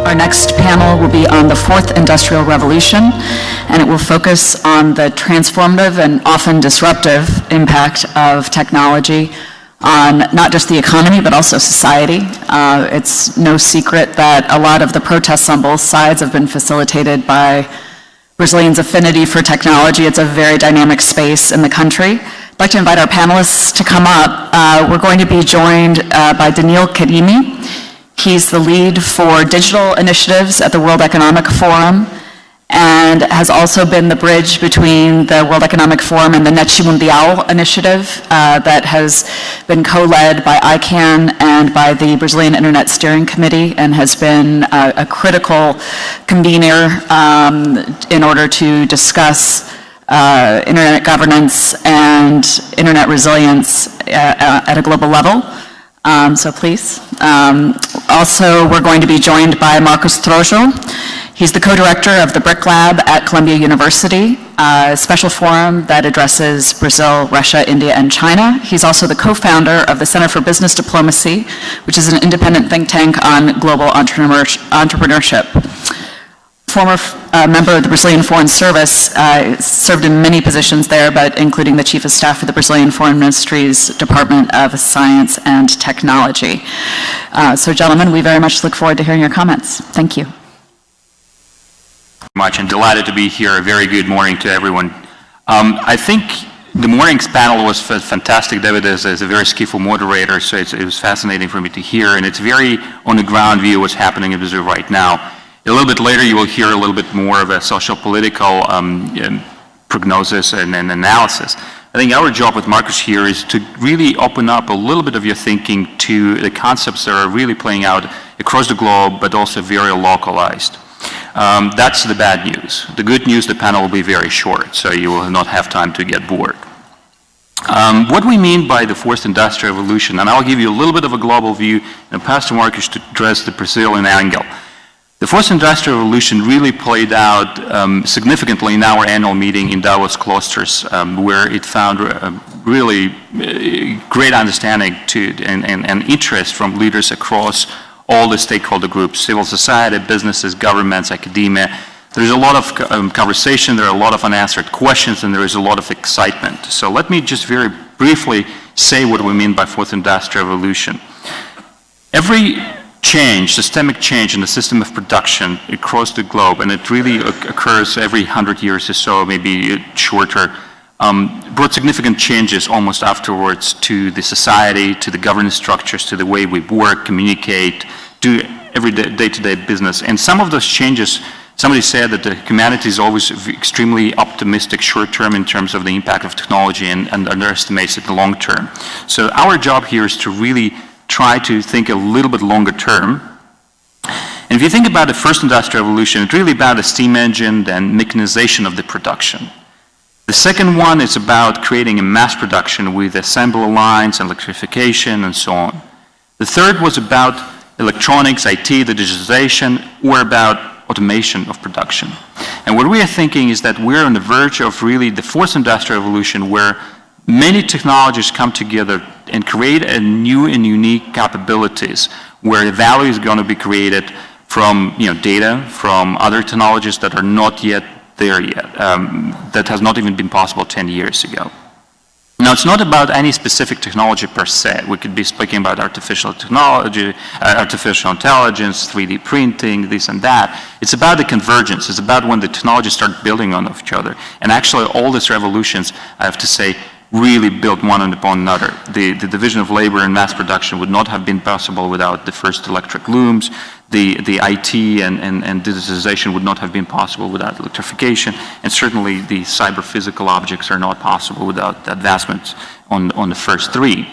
Our next panel will be on the fourth industrial revolution, and it will focus on the transformative and often disruptive impact of technology on not just the economy, but also society. It's no secret that a lot of the protests on both sides have been facilitated by Brazilians' affinity for technology. It's a very dynamic space in the country. I'd like to invite our panelists to come up. We're going to be joined by Danil Kerimi. He's the lead for digital initiatives at the World Economic Forum and has also been the bridge between the World Economic Forum and the Net Mundial initiative that has been co-led by ICANN and by the Brazilian Internet Steering Committee, and has been a critical convener in order to discuss internet governance and internet resilience at a global level. So please. Also, we're going to be joined by Marcos Troyjo. He's the co-director of the BRICLAB at Columbia University, a special forum that addresses Brazil, Russia, India, and China. He's also the co-founder of the Center for Business Diplomacy, which is an independent think tank on global entrepreneurship. Former member of the Brazilian Foreign Service, served in many positions there, but including the Chief of Staff for the Brazilian Foreign Ministry's Department of Science and Technology. So gentlemen, we very much look forward to hearing your comments. Thank you. Much and delighted to be here. A very good morning to everyone. I think the morning's panel was fantastic. David is a very skillful moderator, so it was fascinating for me to hear, and it's very on the ground view what's happening in Brazil right now. A little bit later, you will hear a little bit more of a social-political prognosis and analysis. I think our job with Marcus here is to really open up a little bit of your thinking to the concepts that are really playing out across the globe, but also very localized. That's the bad news. The good news, the panel will be very short, so you will not have time to get bored. What we mean by the fourth industrial revolution, and I'll give you a little bit of a global view and pass to Marcus to address the Brazilian angle. The fourth industrial revolution really played out significantly in our annual meeting in Davos clusters, where it found really great understanding and interest from leaders across all the stakeholder groups: civil society, businesses, governments, academia. There's a lot of conversation, there are a lot of unanswered questions, and there is a lot of excitement. So let me just very briefly say what we mean by fourth industrial revolution. Every change, systemic change in the system of production across the globe, and it really occurs every 100 years or so, maybe shorter, brought significant changes almost afterwards to the society, to the governance structures, to the way we work, communicate, do every day-to-day business. And some of those changes, somebody said that the humanity is always extremely optimistic short-term in terms of the impact of technology and underestimates it in the long term. So our job here is to really try to think a little bit longer term. And if you think about the first industrial revolution, it's really about the steam engine and mechanization of the production. The second one is about creating a mass production with assembly lines, electrification, and so on. The third was about electronics, IT, the digitization, or about automation of production. And what we are thinking is that we're on the verge of really the fourth industrial revolution, where many technologies come together and create a new and unique capabilities where the value is going to be created from data, from other technologies that are not yet there yet, that has not even been possible 10 years ago. Now, it's not about any specific technology per se. We could be speaking about artificial technology, artificial intelligence, 3D printing, this and that. It's about the convergence. It's about when the technologies start building on each other. And actually, all these revolutions, I have to say, really built one upon another. The division of labor and mass production would not have been possible without the first electric looms. The IT and digitization would not have been possible without electrification. And certainly the cyber physical objects are not possible without the advancements on the first three.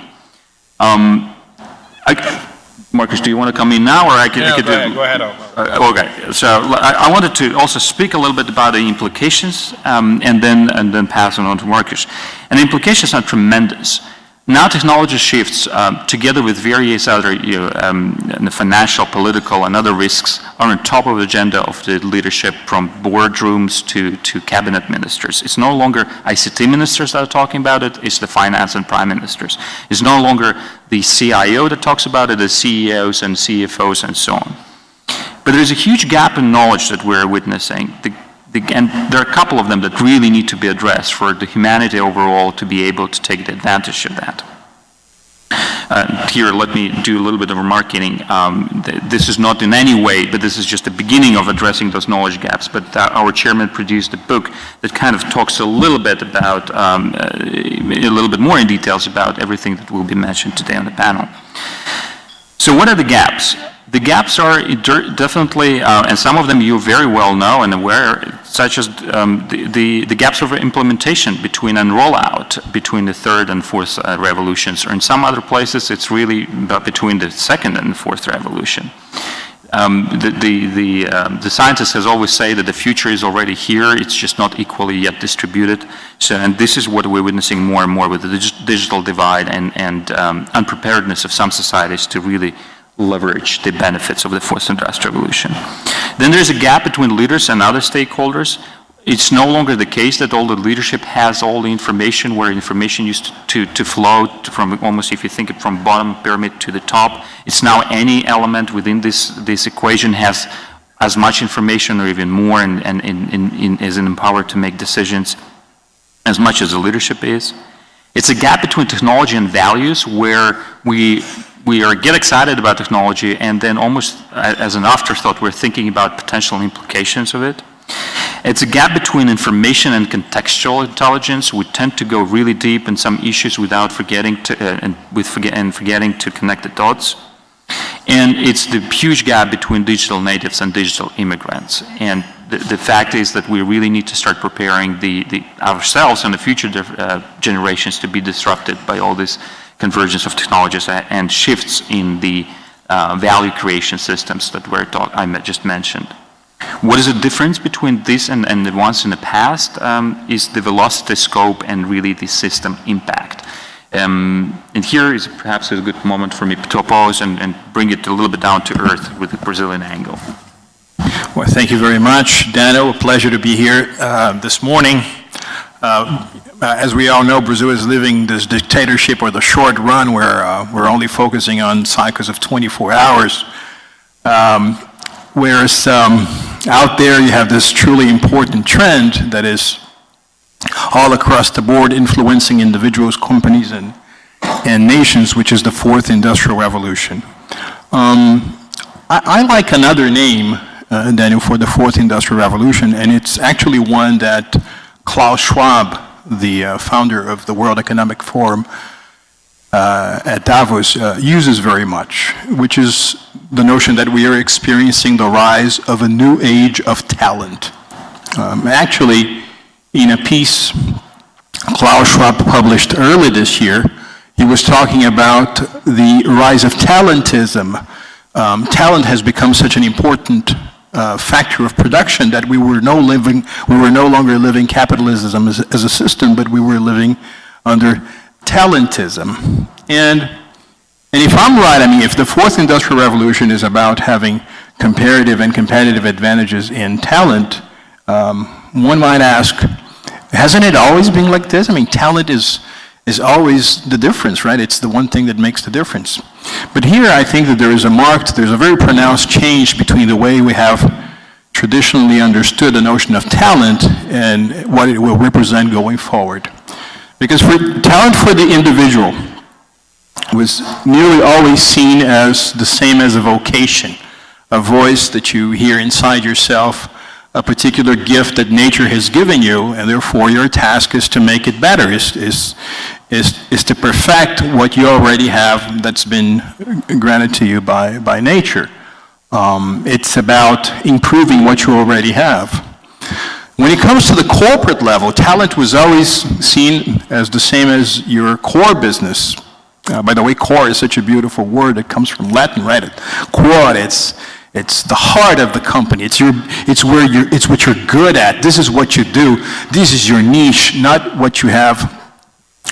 Marcus, do you want to come in now, or I could? Yeah, go ahead. Okay. So I wanted to also speak a little bit about the implications, and then pass it on to Marcus. And the implications are tremendous. Now technology shifts, together with various other financial, political, and other risks, are on top of the agenda of the leadership, from boardrooms to cabinet ministers. It's no longer ICT ministers that are talking about it, it's the finance and prime ministers. It's no longer the CIO that talks about it, the CEOs and CFOs and so on. But there's a huge gap in knowledge that we're witnessing. And there are a couple of them that really need to be addressed for the humanity overall to be able to take advantage of that. Here, let me do a little bit of remarketing. This is not in any way, but this is just the beginning of addressing those knowledge gaps. But our chairman produced a book that kind of talks a little bit about, a little bit more in details about everything that will be mentioned today on the panel. So what are the gaps? The gaps are definitely, and some of them you very well know and aware, such as the gaps of implementation between and rollout between the third and fourth revolutions, or in some other places it's really between the second and fourth revolution. The scientists has always say that the future is already here, it's just not equally yet distributed. So, and this is what we're witnessing more and more with the digital divide and unpreparedness of some societies to really leverage the benefits of the fourth industrial revolution. Then there's a gap between leaders and other stakeholders. It's no longer the case that all the leadership has all the information, where information used to flow from almost, if you think it from bottom pyramid to the top. It's now any element within this equation has as much information or even more and is empowered to make decisions as much as the leadership is. It's a gap between technology and values, where we get excited about technology and then almost as an afterthought we're thinking about potential implications of it. It's a gap between information and contextual intelligence. We tend to go really deep in some issues without forgetting to forgetting to connect the dots. And it's the huge gap between digital natives and digital immigrants. And the fact is that we really need to start preparing ourselves and the future generations to be disrupted by all this convergence of technologies and shifts in the value creation systems that I just mentioned. What is the difference between this and the ones in the past is the velocity, scope, and really the system impact. And here is perhaps a good moment for me to oppose and bring it a little bit down to earth with the Brazilian angle. Well, thank you very much, Daniel. A pleasure to be here this morning. As we all know, Brazil is living this dictatorship or the short run where we're only focusing on cycles of 24 hours. Whereas out there you have this truly important trend that is all across the board influencing individuals, companies, and nations, which is the fourth industrial revolution. I like another name, Daniel, for the fourth industrial revolution, and it's actually one that Klaus Schwab, the founder of the World Economic Forum at Davos, uses very much, which is the notion that we are experiencing the rise of a new age of talent. Actually, in a piece Klaus Schwab published early this year, he was talking about the rise of talentism. Talent has become such an important factor of production that we were no longer living capitalism as a system, but we were living under talentism. And if I'm right, I mean, if the fourth industrial revolution is about having comparative and competitive advantages in talent, one might ask, hasn't it always been like this? I mean, talent is always the difference, right? It's the one thing that makes the difference. But here I think that there's a very pronounced change between the way we have traditionally understood the notion of talent and what it will represent going forward. Because talent for the individual was nearly always seen as the same as a vocation, a voice that you hear inside yourself, a particular gift that nature has given you, and therefore your task is to make it better, is to perfect what you already have that's been granted to you by nature. It's about improving what you already have. When it comes to the corporate level, talent was always seen as the same as your core business. By the way, core is such a beautiful word. It comes from Latin, right? Core, it's the heart of the company. It's what you're good at. This is what you do. This is your niche, not what you have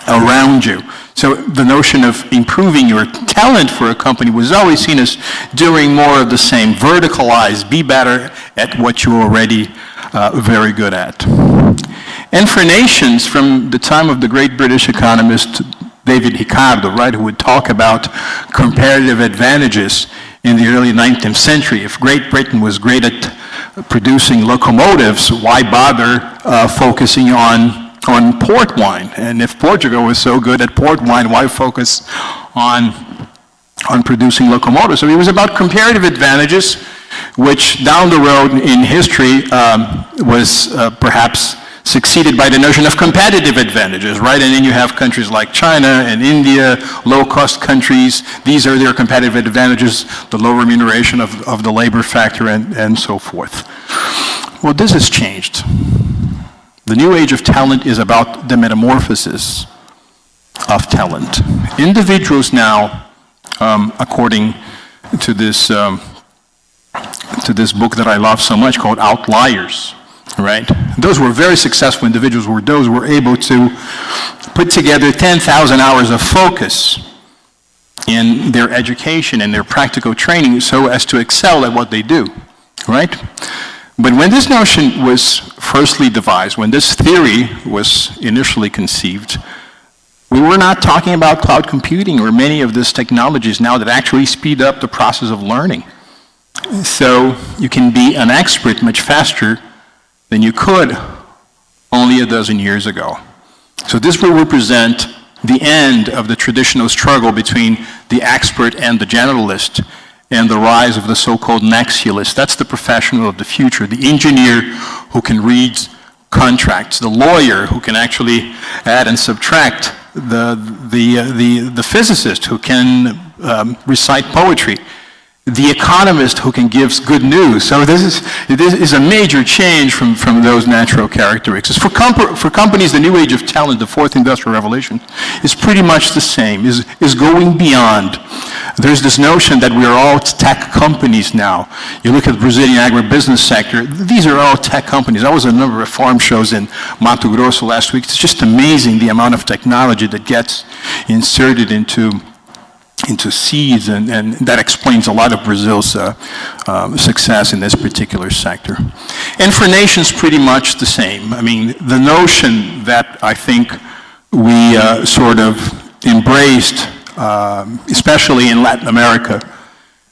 around you. So the notion of improving your talent for a company was always seen as doing more of the same, verticalize, be better at what you're already very good at. And for nations, from the time of the great British economist David Ricardo, right, who would talk about comparative advantages, in the early 19th century. If Great Britain was great at producing locomotives, why bother focusing on port wine? And if Portugal was so good at port wine, why focus on producing locomotives? So it was about comparative advantages, which down the road in history was perhaps succeeded by the notion of competitive advantages, right? And then you have countries like China and India, low-cost countries. These are their competitive advantages, the low remuneration of the labor factor and so forth. Well, this has changed. The new age of talent is about the metamorphosis of talent. Individuals now, according to this book that I love so much called Outliers, right? Those were very successful individuals, those were able to put together 10,000 hours of focus in their education and their practical training so as to excel at what they do, right? But when this notion was firstly devised, when this theory was initially conceived, we were not talking about cloud computing or many of these technologies now that actually speed up the process of learning. So you can be an expert much faster than you could only a dozen years ago. So this will represent the end of the traditional struggle between the expert and the generalist and the rise of the so-called nexialist. That's the professional of the future, the engineer who can read contracts, the lawyer who can actually add and subtract, the physicist who can recite poetry, the economist who can give good news. So this is a major change from those natural characteristics. For companies, the new age of talent, the fourth industrial revolution, is pretty much the same, is going beyond. There's this notion that we are all tech companies now. You look at the Brazilian agribusiness sector, these are all tech companies. I was at a number of farm shows in Mato Grosso last week. It's just amazing the amount of technology that gets inserted into seeds, and that explains a lot of Brazil's success in this particular sector. And for nations, pretty much the same. I mean, the notion that I think we sort of embraced, especially in Latin America,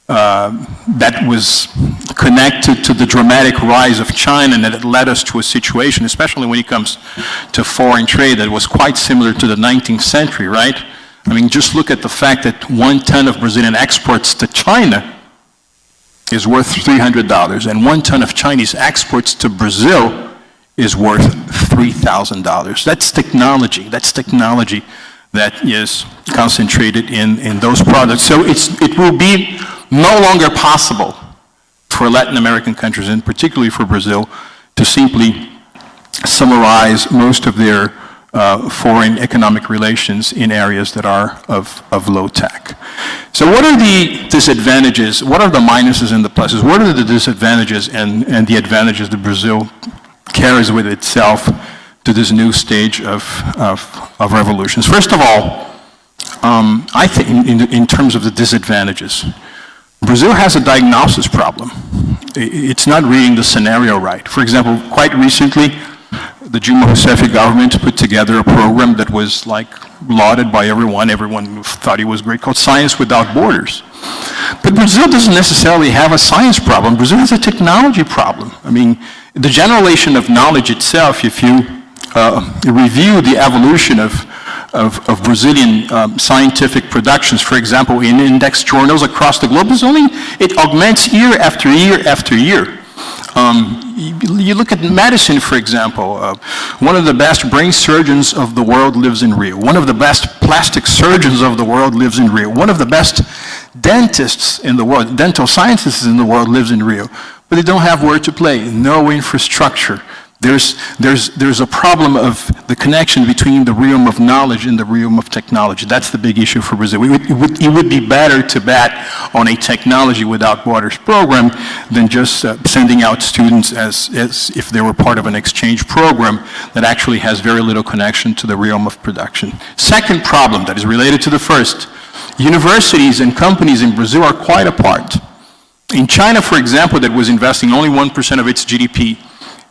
that was connected to the dramatic rise of China, and that it led us to a situation, especially when it comes to foreign trade, that was quite similar to the 19th century, right? I mean, just look at the fact that 1 ton of Brazilian exports to China is worth $300, and 1 ton of Chinese exports to Brazil is worth $3,000. That's technology. That's technology that is concentrated in those products. So it will be no longer possible for Latin American countries, and particularly for Brazil, to simply summarize most of their foreign economic relations in areas that are of low tech. So what are the disadvantages? What are the minuses and the pluses? What are the disadvantages and the advantages that Brazil carries with itself to this new stage of revolutions? First of all, I think in terms of the disadvantages, Brazil has a diagnosis problem. It's not reading the scenario right. For example, quite recently, the Dilma Rousseff government put together a program that was like lauded by everyone. Everyone thought it was great, called Science Without Borders. But Brazil doesn't necessarily have a science problem. Brazil has a technology problem. I mean, the generation of knowledge itself, if you review the evolution of Brazilian scientific productions, for example, in index journals across the globe, it augments year after year after year. You look at medicine, for example. One of the best brain surgeons of the world lives in Rio. One of the best plastic surgeons of the world lives in Rio. One of the best dentists in the world, dental scientists in the world lives in Rio. But they don't have where to play, no infrastructure. There's a problem of the connection between the realm of knowledge and the realm of technology. That's the big issue for Brazil. It would be better to bet on a technology without borders program than just sending out students as if they were part of an exchange program that actually has very little connection to the realm of production. Second problem that is related to the first, universities and companies in Brazil are quite apart. In China, for example, that was investing only 1% of its GDP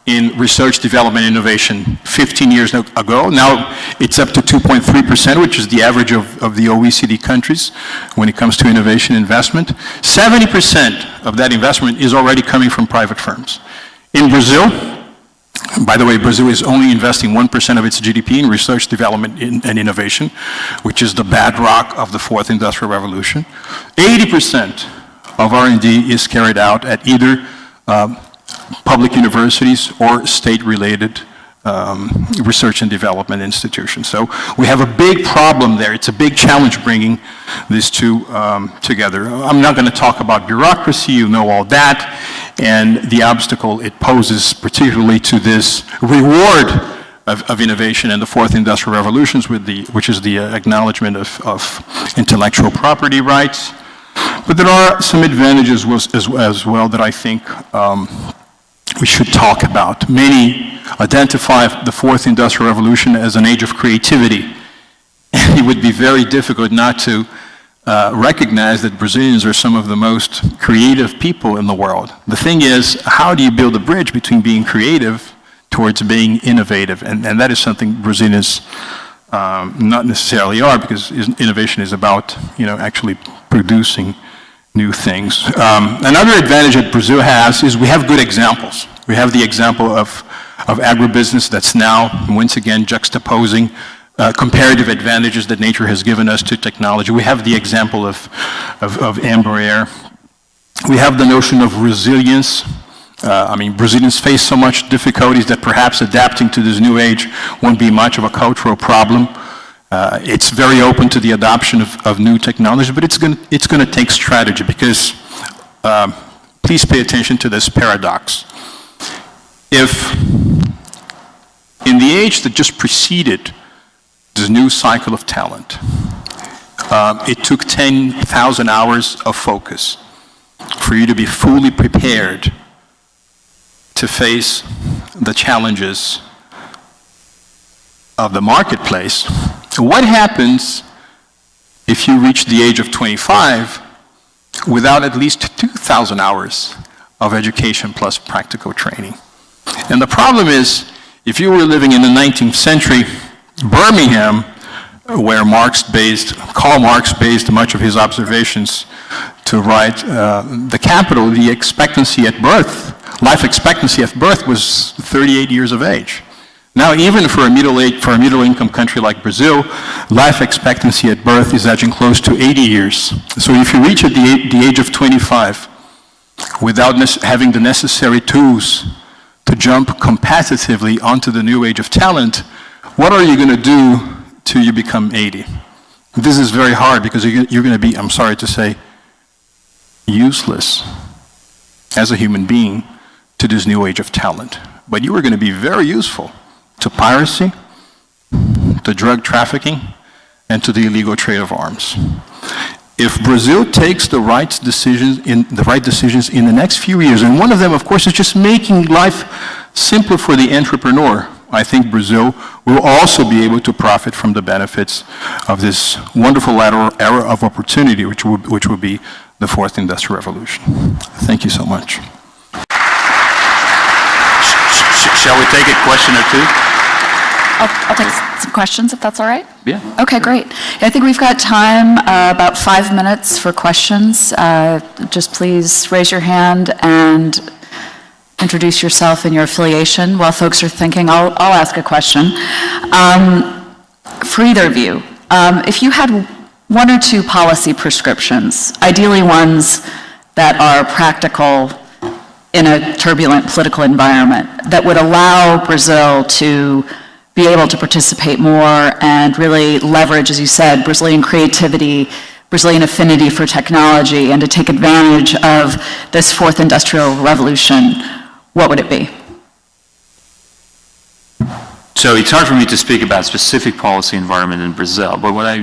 in research, development, innovation 15 years ago. Now it's up to 2.3%, which is the average of the OECD countries when it comes to innovation investment. 70% of that investment is already coming from private firms. In Brazil, by the way, Brazil is only investing 1% of its GDP in research, development, and innovation, which is the bedrock of the fourth industrial revolution. 80% of R&D is carried out at either public universities or state-related research and development institutions. So we have a big problem there. It's a big challenge bringing these two together. I'm not going to talk about bureaucracy, you know all that, and the obstacle it poses particularly to this reward of innovation and the fourth industrial revolution, which is the acknowledgement of intellectual property rights. But there are some advantages as well that I think we should talk about. Many identify the fourth industrial revolution as an age of creativity. And it would be very difficult not to recognize that Brazilians are some of the most creative people in the world. The thing is, how do you build a bridge between being creative towards being innovative? And that is something Brazilians not necessarily are, because innovation is about, actually producing new things. Another advantage that Brazil has is we have good examples. We have the example of agribusiness that's now, once again, juxtaposing comparative advantages that nature has given us to technology. We have the example of Embraer. We have the notion of resilience. Brazilians face so much difficulties that perhaps adapting to this new age won't be much of a cultural problem. It's very open to the adoption of new technology, but it's going to take strategy, because please pay attention to this paradox. If in the age that just preceded this new cycle of talent, it took 10,000 hours of focus for you to be fully prepared to face the challenges of the marketplace, what happens if you reach the age of 25 without at least 2,000 hours of education plus practical training? And the problem is, if you were living in the 19th century, Birmingham, where Karl Marx based much of his observations to write The Capital, the expectancy at birth, life expectancy at birth was 38 years of age. Now, even for a middle-income country like Brazil, life expectancy at birth is edging close to 80 years. So if you reach at the age of 25 without having the necessary tools to jump competitively onto the new age of talent, what are you going to do till you become 80? This is very hard, because you're going to be, I'm sorry to say, useless as a human being to this new age of talent. But you are going to be very useful to piracy, to drug trafficking, and to the illegal trade of arms. If Brazil takes the right decisions in the next few years, and one of them, of course, is just making life simpler for the entrepreneur, I think Brazil will also be able to profit from the benefits of this wonderful era of opportunity, which will be the fourth industrial revolution. Thank you so much. Shall we take a question or two? I'll take some questions, if that's all right. Yeah. Okay, great. I think we've got time, about 5 minutes for questions. Just please raise your hand and introduce yourself and your affiliation. While folks are thinking, I'll ask a question. For either of you, if you had one or two policy prescriptions, ideally ones that are practical in a turbulent political environment, that would allow Brazil to be able to participate more and really leverage, as you said, Brazilian creativity, Brazilian affinity for technology, and to take advantage of this fourth industrial revolution, what would it be? So it's hard for me to speak about specific policy environment in Brazil, but what I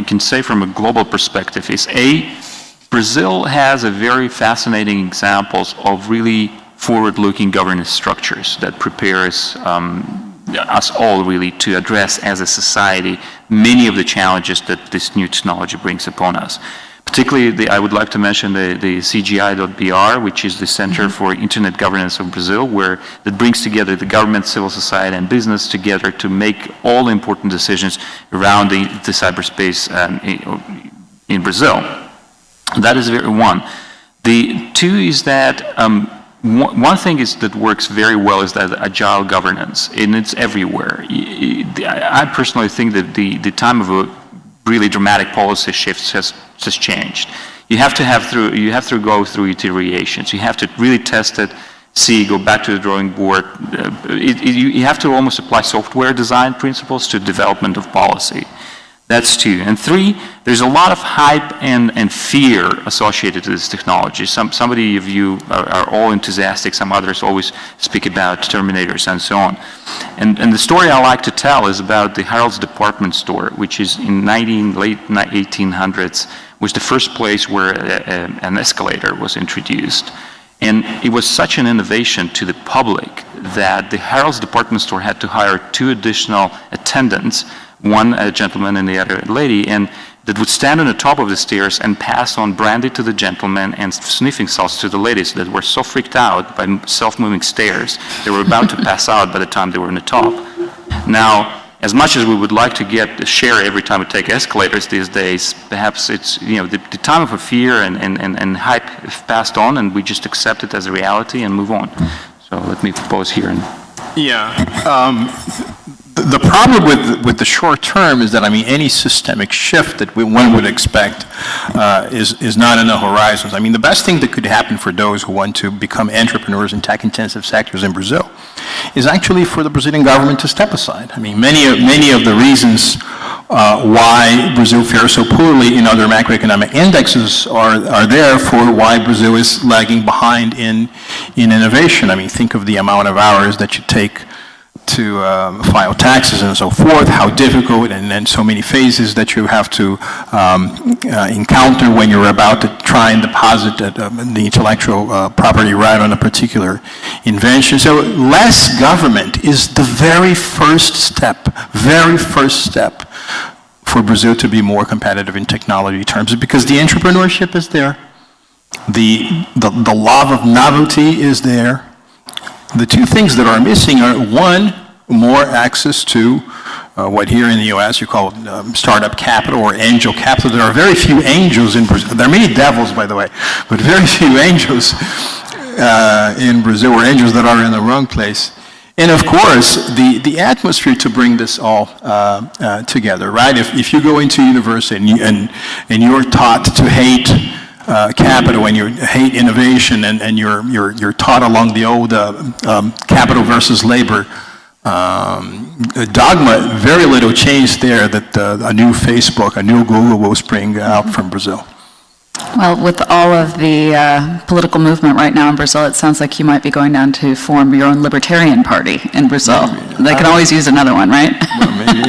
can say from a global perspective is, Brazil has a very fascinating examples of really forward-looking governance structures that prepares us all really to address as a society many of the challenges that this new technology brings upon us. Particularly, I would like to mention the CGI.br, which is the Center for Internet Governance of Brazil, that brings together the government, civil society, and business together to make all important decisions around the cyberspace in Brazil. That is one. The two is that one thing that works very well is that agile governance, and it's everywhere. I personally think that the time of a really dramatic policy shifts has changed. You have to go through iterations. You have to really test it, go back to the drawing board. You have to almost apply software design principles to development of policy. That's two. And three, there's a lot of hype and fear associated with this technology. Somebody of you are all enthusiastic, some others always speak about Terminators and so on. And the story I like to tell is about the Harold's Department Store, which is in late 1800s, was the first place where an escalator was introduced. And it was such an innovation to the public that the Harold's Department Store had to hire 2 additional attendants, one a gentleman and the other a lady, and that would stand on the top of the stairs and pass on brandy to the gentlemen and sniffing salts to the ladies that were so freaked out by self-moving stairs, they were about to pass out by the time they were on the top. Now, as much as we would like to get a share every time we take escalators these days, perhaps it's, the time of fear and hype passed on, and we just accept it as a reality and move on. So let me pause here. The problem with the short term is that, any systemic shift that one would expect is not in the horizons. The best thing that could happen for those who want to become entrepreneurs in tech-intensive sectors in Brazil is actually for the Brazilian government to step aside. Many of the reasons why Brazil fares so poorly in other macroeconomic indexes are there for why Brazil is lagging behind in innovation. Think of the amount of hours that you take to file taxes and so forth, how difficult, and then so many phases that you have to encounter when you're about to try and deposit the intellectual property right on a particular invention. So less government is the very first step for Brazil to be more competitive in technology terms, because the entrepreneurship is there, the love of novelty is there. The two things that are missing are, one, more access to what here in the U.S. you call startup capital or angel capital. There are very few angels in Brazil. There are many devils, by the way, but very few angels in Brazil, or angels that are in the wrong place. And of course, the atmosphere to bring this all together, right? If you go into university and you're taught to hate capital, and you hate innovation, and you're taught along the old capital versus labor dogma, very little change there that a new Facebook, a new Google will spring out from Brazil. Well, with all of the political movement right now in Brazil, it sounds like you might be going down to form your own libertarian party in Brazil. They can always use another one, right? Well, maybe.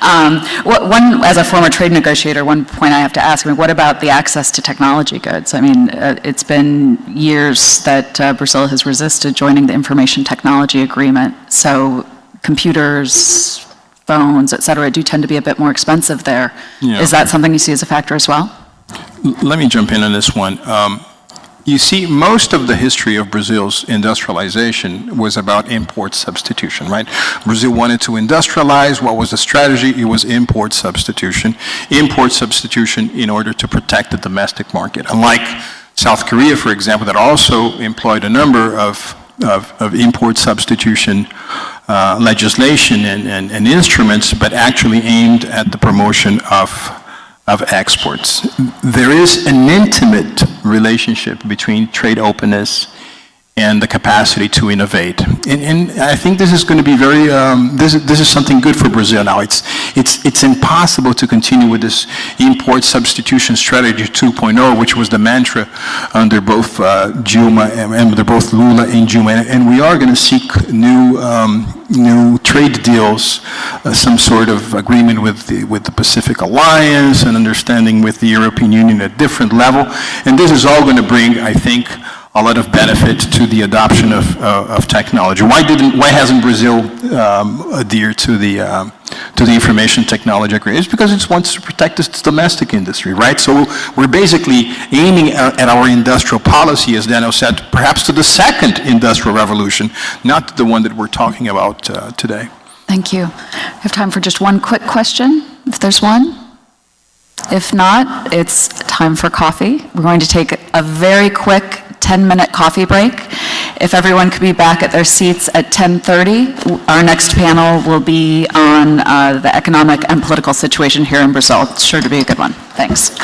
As a former trade negotiator, one point I have to ask, what about the access to technology goods? It's been years that Brazil has resisted joining the Information Technology Agreement, so computers, phones, et cetera, do tend to be a bit more expensive there. Yeah. Is that something you see as a factor as well? Let me jump in on this one. You see, most of the history of Brazil's industrialization was about import substitution, right? Brazil wanted to industrialize. What was the strategy? It was import substitution. Import substitution in order to protect the domestic market. Unlike South Korea, for example, that also employed a number of import substitution legislation and instruments, but actually aimed at the promotion of exports. There is an intimate relationship between trade openness and the capacity to innovate. And I think this is going to be very, this is something good for Brazil now. It's impossible to continue with this import substitution strategy 2.0, which was the mantra under both Dilma and under both Lula and Dilma. And we are going to seek new trade deals, some sort of agreement with the Pacific Alliance, and understanding with the European Union at a different level. And this is all going to bring, I think, a lot of benefit to the adoption of technology. Why hasn't Brazil adhered to to the information technology agreement? It's because it wants to protect its domestic industry, right? So we're basically aiming at our industrial policy, as Daniel said, perhaps to the second industrial revolution, not the one that we're talking about today. Thank you. I have time for just one quick question, if there's one. If not, it's time for coffee. We're going to take a very quick 10-minute coffee break. If everyone could be back at their seats at 10:30, our next panel will be on the economic and political situation here in Brazil. It's sure to be a good one. Thanks.